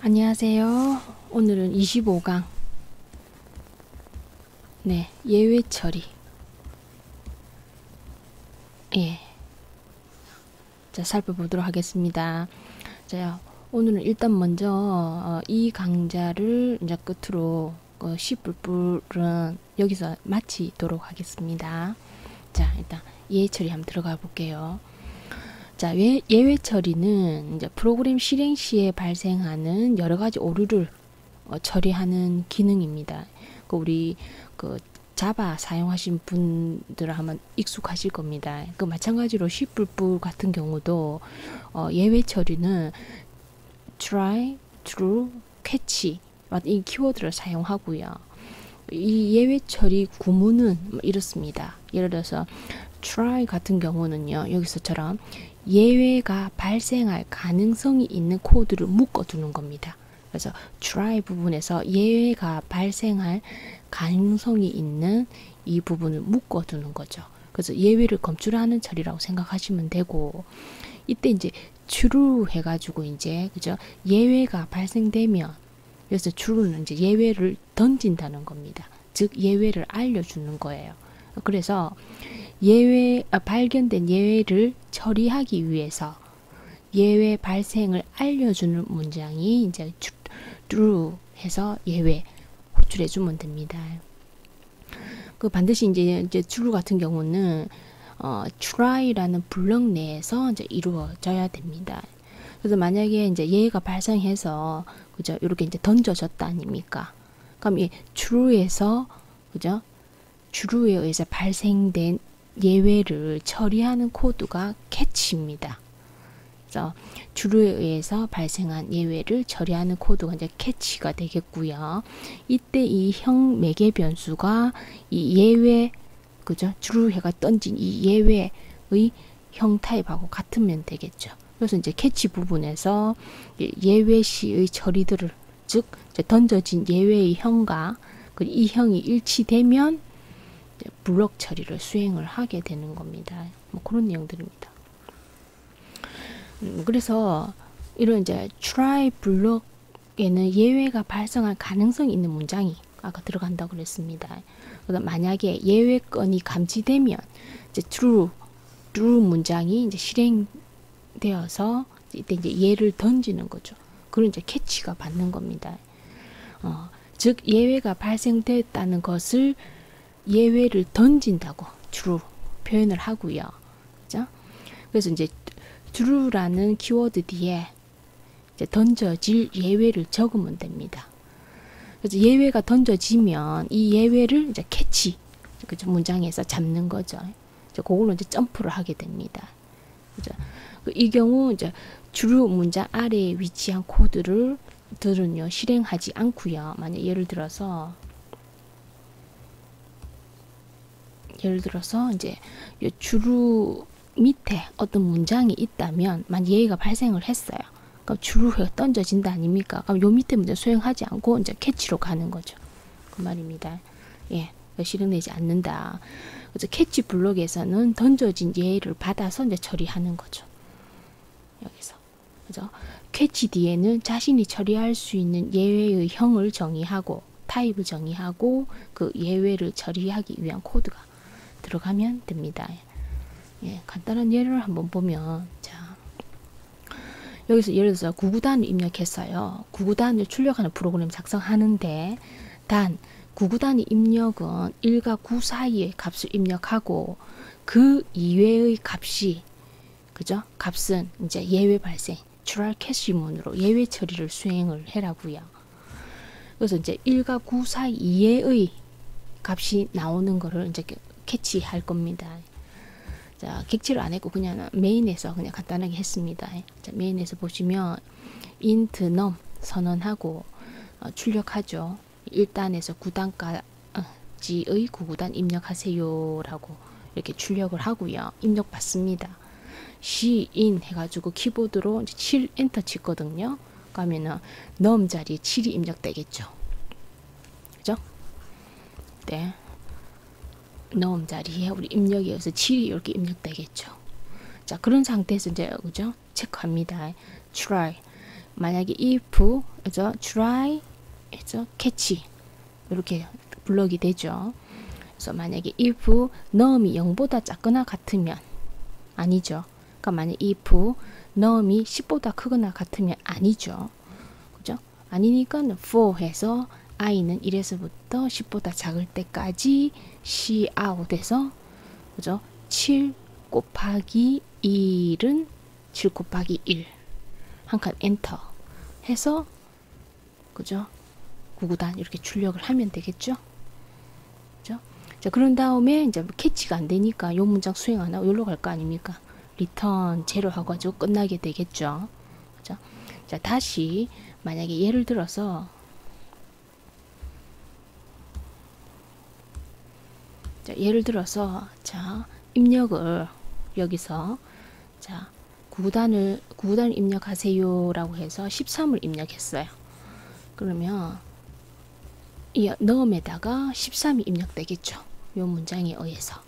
안녕하세요. 오늘은 25강 예외 처리. 자, 살펴보도록 하겠습니다. 자, 오늘은 일단 먼저 이 강좌를 이제 끝으로 시뿔뿔은 여기서 마치도록 하겠습니다. 자, 일단 예외 처리 한번 들어가 볼게요. 자, 예외 처리는 이제 프로그램 실행 시에 발생하는 여러 가지 오류를 처리하는 기능입니다. 우리 자바 사용하신 분들 하면 익숙하실 겁니다. 마찬가지로 C++ 같은 경우도 예외 처리는 try, true, catch 이 키워드를 사용하고요. 이 예외 처리 구문은 이렇습니다. 예를 들어서 try 같은 경우는요, 여기서처럼 예외가 발생할 가능성이 있는 코드를 묶어두는 겁니다. 그래서 try 부분에서 예외가 발생할 가능성이 있는 이 부분을 묶어두는 거죠. 그래서 예외를 검출하는 처리라고 생각하시면 되고, 이때 이제 true 해가지고 이제 그죠, 예외가 발생되면, 그래서 true는 이제 예외를 던진다는 겁니다. 즉 예외를 알려주는 거예요. 그래서 발견된 예외를 처리하기 위해서 예외 발생을 알려주는 문장이 이제 true 해서 예외 호출해 주면 됩니다. 반드시 이제 true 같은 경우는 try라는 블럭 내에서 이제 이루어져야 됩니다. 그래서 만약에 이제 예외가 발생해서 그죠, 이렇게 이제 던져졌다 아닙니까? 그럼 이 true에서 그죠, true에 의해서 발생된 예외를 처리하는 코드가 catch입니다. 그래서 true에 의해서 발생한 예외를 처리하는 코드가 이제 catch가 되겠고요. 이때 이 형 매개 변수가 이 예외 그죠, true가 던진 이 예외의 형 타입하고 같으면 되겠죠. 그래서 이제 catch 부분에서 예외 시의 처리들을, 즉 던져진 예외의 형과 이 형이 일치되면 블록 처리를 수행을 하게 되는 겁니다. 뭐 그런 내용들입니다. 그래서 이런 이제 try 블록에는 예외가 발생할 가능성이 있는 문장이 아까 들어간다고 그랬습니다. 그래서 만약에 예외 건이 감지되면 이제 true 문장이 이제 실행되어서 이때 이제 예를 던지는 거죠. 그런 이제 catch가 받는 겁니다. 즉 예외가 발생됐다는 것을 예외를 던진다고 true 표현을 하고요. 그죠? 그래서 이제 true라는 키워드 뒤에 이제 던져질 예외를 적으면 됩니다. 그래서 예외가 던져지면 이 예외를 이제 catch, 그죠, 문장에서 잡는 거죠. 이제 그걸로 이제 점프를 하게 됩니다. 그죠? 이 경우 이제 true 문장 아래에 위치한 코드들은요 실행하지 않고요. 만약 예를 들어서 이제 true 밑에 어떤 문장이 있다면 만약 예외가 발생을 했어요. 그럼 true가 던져진다 아닙니까? 그럼 요 밑에 문제 수행하지 않고 이제 catch로 가는 거죠. 그 말입니다. 실행되지 않는다. 그래서 catch 블록에서는 던져진 예외를 받아서 이제 처리하는 거죠. 여기서. 그죠? catch 뒤에는 자신이 처리할 수 있는 예외의 형을 정의하고 타입을 정의하고 그 예외를 처리하기 위한 코드가 들어가면 됩니다. 간단한 예를 한번 보면, 자, 여기서 예를 들어서 구구단을 입력했어요. 구구단을 출력하는 프로그램 작성하는데, 단 구구단의 입력은 1과 9 사이의 값을 입력하고 그 이외의 값이 그죠? 값은 이제 예외 발생 try catch문으로 예외 처리를 수행을 해라고요. 그래서 이제 1과 9 사이의 값이 나오는 거를 이제 캐치할 겁니다. 자, 객체를 안 했고 그냥 메인에서 그냥 간단하게 했습니다. 자, 메인에서 보시면 int num 선언하고 출력하죠. 1단에서 9단까지의 구구단 입력하세요 라고 이렇게 출력을 하고요. 입력 받습니다. cin 해가지고 키보드로 이제 7 엔터 치거든요. 그러면은 num 자리에 7이 입력되겠죠. 그죠? 네. num 자리에 우리 입력에 의해서 7이 이렇게 입력되겠죠. 자, 그런 상태에서 이제 그죠? 체크합니다. try 만약에 if, 그죠? try, 그죠? catch 이렇게 블럭이 되죠. 그래서 만약에 if num이 0보다 작거나 같으면 아니죠. 그러니까 만약 if num이 10보다 크거나 같으면 아니죠. 그죠? 아니니까 for 해서 i는 1에서부터 10보다 작을 때까지 C out 해서 그죠? 7 곱하기 1은 7 곱하기 1 한 칸 엔터 해서 그죠? 구구단 이렇게 출력을 하면 되겠죠? 그죠? 자, 그런 다음에 이제 캐치가 안 되니까 요 문장 수행 안 하고 여기로 갈 거 아닙니까? 리턴 제로 하고 가지고 끝나게 되겠죠. 그죠? 자, 다시 만약에 예를 들어서 자, 입력을 여기서 자, 구구단을 입력하세요라고 해서 13을 입력했어요. 그러면 이 num에다가 13이 입력되겠죠. 요 문장에 의해서.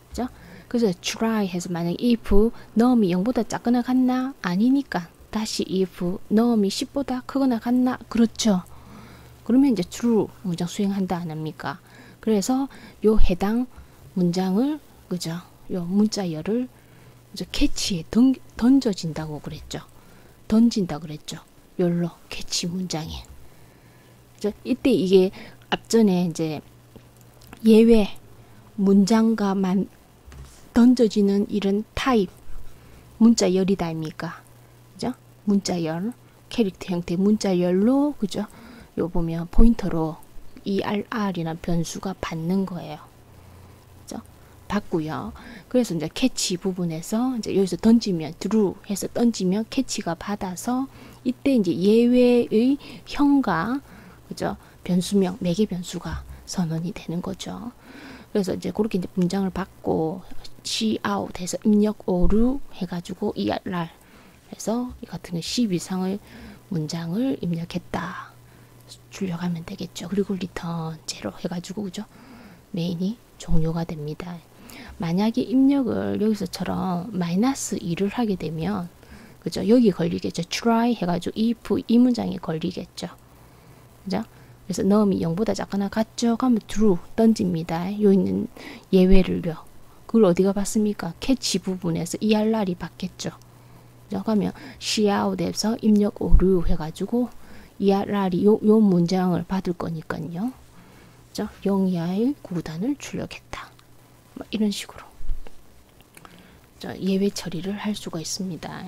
그죠? 그래서 try 해서 만약 if num이 0보다 작거나 같나? 아니니까 다시 if num이 10보다 크거나 같나? 그렇죠. 그러면 이제 true 문장 수행한다 안 합니까? 그래서 요 해당 문장을 그죠? 요 문자열을 캐치에 던져진다고 그랬죠. 던진다 그랬죠. 요로 캐치 문장에. 이때 이게 앞전에 이제 예외 문장과만 던져지는 이런 타입 문자열이다 아닙니까? 그죠? 문자열 캐릭터 형태 문자열로 그죠? 요 보면 포인터로 ERR이라는 변수가 받는 거예요. 그죠? 받고요. 그래서 이제 캐치 부분에서 이제 여기서 던지면 true 해서 던지면 캐치가 받아서 이때 이제 예외의 형과 그죠? 변수명 매개 변수가 선언이 되는 거죠. 그래서 이제 그렇게 이제 문장을 받고 C out 해서 입력 오류 해가지고 ERR 해서 이 같은 10 이상의 문장을 입력했다. 출력하면 되겠죠. 그리고 리턴 제로 해가지고 그죠? 메인이 종료가 됩니다. 만약에 입력을 여기서처럼 마이너스 2를 하게 되면 그죠? 여기 걸리겠죠. try 해가지고 if 이 문장에 걸리겠죠. 그죠? 그래서 num이 0보다 작거나 같죠? 그러면 true 던집니다. 요 있는 예외를요. 그걸 어디가 받습니까? 캐치 부분에서 ERR이 받겠죠. 그죠? 그러면 cout에서 입력 오류 해가지고 ERR이 요 문장을 받을 거니까요. 그죠? 0 이하의 구단을 출력했다. 뭐 이런 식으로 예외 처리를 할 수가 있습니다.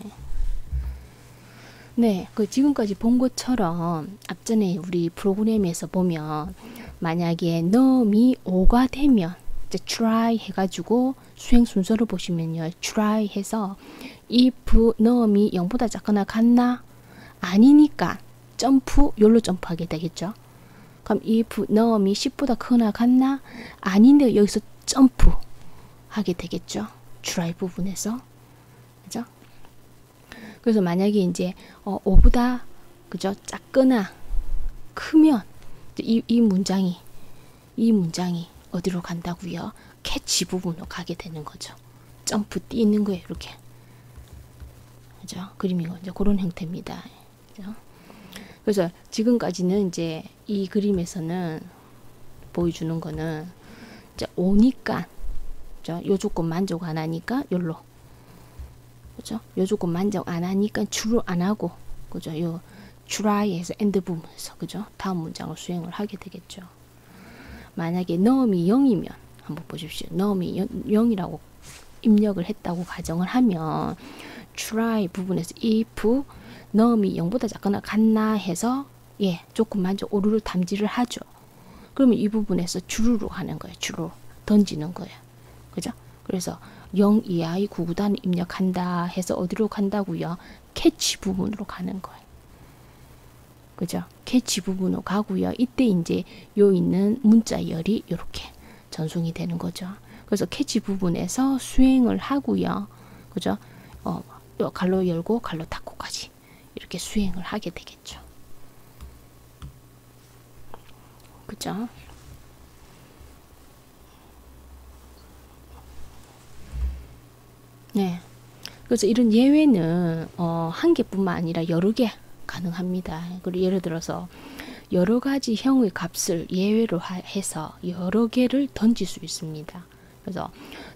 네, 그 지금까지 본 것처럼 앞전에 우리 프로그램에서 보면 만약에 num이 5가 되면 이제 try 해가지고 수행 순서를 보시면요. try 해서 if num이 0보다 작거나 같나? 아니니까 점프, 요로 점프하게 되겠죠. 그럼 if num이 10보다 크거나 같나? 아닌데 여기서 점프 하게 되겠죠. try 부분에서. 그죠? 그래서 만약에 이제 5보다 그죠? 작거나 크면 이 문장이 어디로 간다고요? 캐치 부분으로 가게 되는 거죠. 점프 뛰는 거예요, 이렇게. 그죠? 그림이 이제 그런 형태입니다. 그죠? 그래서 지금까지는 이제 이 그림에서는 보여주는 거는 이제 오니까 그죠? 요 조건 만족 안 하니까 요로 그죠? 요 조건 만족 안 하니까 true 안 하고 그죠? 요 try에서 end 부분에서 그죠? 다음 문장을 수행을 하게 되겠죠. 만약에 num이 0이면 한번 보십시오. num이 0이라고 입력을 했다고 가정을 하면 try 부분에서 if num이 0보다 작거나 같나 해서 예, 조건 만족 오류를 탐지를 하죠. 그러면 이 부분에서 true로 가는 거예요. true 던지는 거예요. 그죠? 그래서 0 이하의 구구단을 입력한다 해서 어디로 간다고요? 캐치 부분으로 가는 거예요. 그죠? 캐치 부분으로 가고요. 이때 이제 요 있는 문자열이 이렇게 전송이 되는 거죠. 그래서 캐치 부분에서 수행을 하고요. 그죠? 요 갈로 열고 갈로 닫고까지 이렇게 수행을 하게 되겠죠. 그죠? 네. 그래서 이런 예외는 한 개뿐만 아니라 여러 개 가능합니다. 그리고 예를 들어서 여러 가지 형의 값을 예외로 해서 여러 개를 던질 수 있습니다. 그래서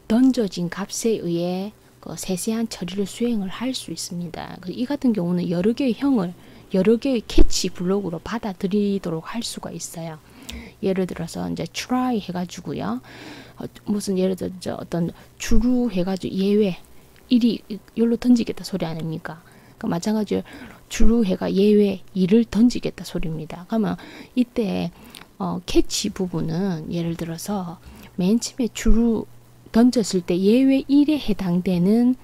던져진 값에 의해 그 세세한 처리를 수행을 할 수 있습니다. 이 같은 경우는 여러 개의 형을 여러 개의 캐치 블록으로 받아들이도록 할 수가 있어요. 예를 들어서 이제 try 해가지고요. 무슨 예를 들어 어떤 true 해가지고 예외 1이 여기로 던지겠다 소리 아닙니까? 그러니까 마찬가지로 true 해가 예외 2를 던지겠다 소리입니다. 그러면 이때 캐치 부분은 예를 들어서 맨 처음에 true 던졌을 때 예외 1에 해당되는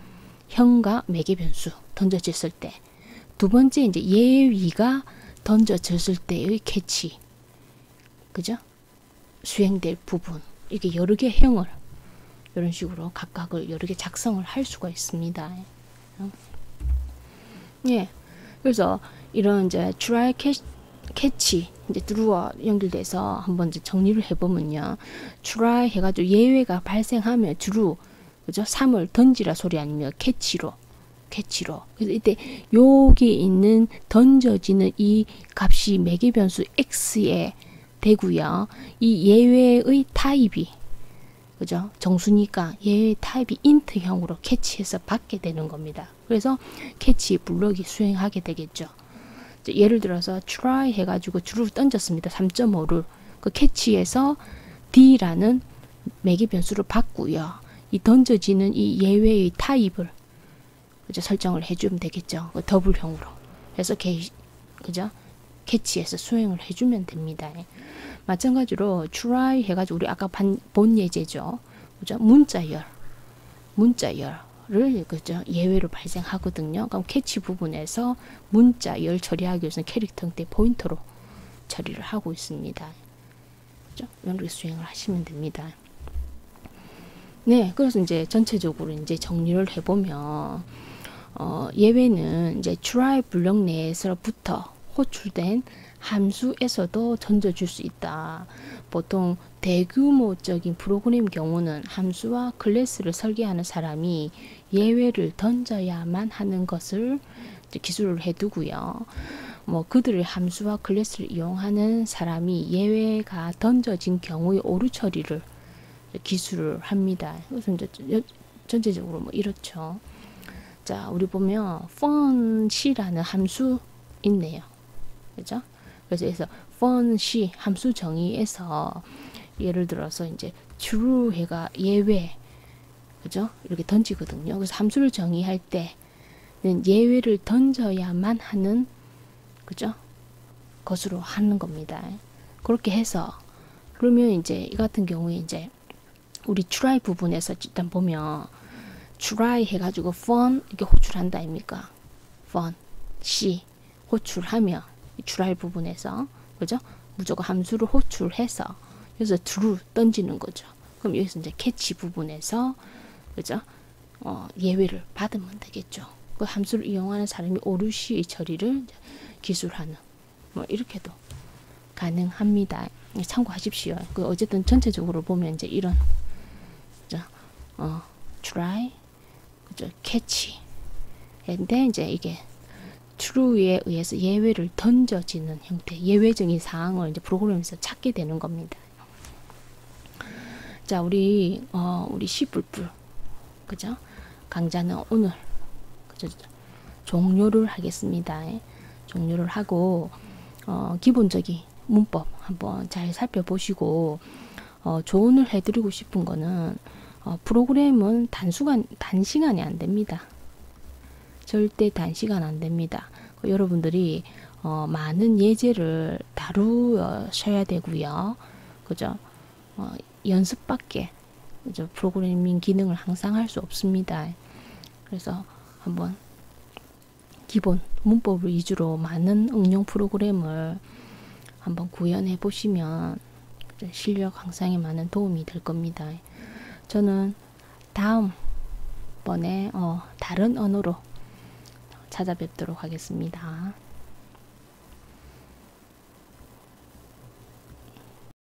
형과 매개 변수 던져졌을 때, 두 번째 이제 예위가 던져졌을 때의 캐치, 그죠? 수행될 부분, 이게 여러 개 형을 이런 식으로 각각을 여러 개 작성을 할 수가 있습니다. 예, 그래서 이런 이제 try 캐치 이제 true와 연결돼서 한번 이제 정리를 해보면요, try 해가지고 예외가 발생하면 true, 그죠? 3을 던지라 소리 아니면 캐치로. 그래서 이때 여기 있는 던져지는 이 값이 매개 변수 x에 되고요. 이 예외의 타입이, 그죠? 정수니까 예외 타입이 int형으로 캐치해서 받게 되는 겁니다. 그래서 캐치 블록이 수행하게 되겠죠. 예를 들어서 try 해가지고 true 던졌습니다. 3.5를 그 캐치해서 d라는 매개 변수를 받고요. 이 던져지는 이 예외의 타입을, 그죠? 설정을 해주면 되겠죠. 그 더블형으로 해서 그죠? 캐치해서 수행을 해주면 됩니다. 마찬가지로 try 해가지고 우리 아까 본 예제죠. 그죠? 문자열을 그죠? 예외로 발생하거든요. 그럼 캐치 부분에서 문자열 처리하기 위해서는 캐릭터 형태 포인터로 처리를 하고 있습니다. 그죠? 이렇게 수행을 하시면 됩니다. 네, 그래서 이제 전체적으로 이제 정리를 해보면 예외는 이제 try 블록 내에서부터 호출된 함수에서도 던져줄 수 있다. 보통 대규모적인 프로그램 경우는 함수와 클래스를 설계하는 사람이 예외를 던져야만 하는 것을 기술을 해두고요. 뭐 그들의 함수와 클래스를 이용하는 사람이 예외가 던져진 경우의 오류 처리를 기술을 합니다. 그래서 이제 전체적으로 뭐 이렇죠. 자, 우리 보면 funC라는 함수 있네요. 그죠? 그래서 funC 함수 정의에서 예를 들어서 이제 true 해가 예외, 그죠? 이렇게 던지거든요. 그래서 함수를 정의할 때는 예외를 던져야만 하는, 그죠? 것으로 하는 겁니다. 그렇게 해서 그러면 이제 이 같은 경우에 이제 우리 try 부분에서 일단 보면 try 해가지고 fun 이렇게 호출한다 아닙니까? fun C 호출하면 try 부분에서, 그죠? 무조건 함수를 호출해서 여기서 true 던지는 거죠. 그럼 여기서 이제 캐치 부분에서, 그죠? 예외를 받으면 되겠죠. 그 함수를 이용하는 사람이 오류 시의 처리를 기술하는, 뭐 이렇게도 가능합니다. 참고하십시오. 그 어쨌든 전체적으로 보면 이제 이런, 그죠? try, 그죠? catch. 근데 이제 이게 true에 의해서 예외를 던져지는 형태, 예외적인 사항을 이제 프로그램에서 찾게 되는 겁니다. 자, 우리 C++, 그죠? 강좌는 오늘, 그죠? 종료를 하겠습니다. 종료를 하고 기본적인 문법 한번 잘 살펴보시고 조언을 해드리고 싶은 거는 프로그램은 단시간이 안 됩니다. 절대 단시간 안 됩니다. 여러분들이 많은 예제를 다루셔야 되고요. 그죠? 연습밖에, 그죠? 프로그래밍 기능을 항상 할 수 없습니다. 그래서 한번 기본 문법을 위주로 많은 응용 프로그램을 한번 구현해 보시면 실력 향상에 많은 도움이 될 겁니다. 저는 다음번에 다른 언어로 찾아뵙도록 하겠습니다.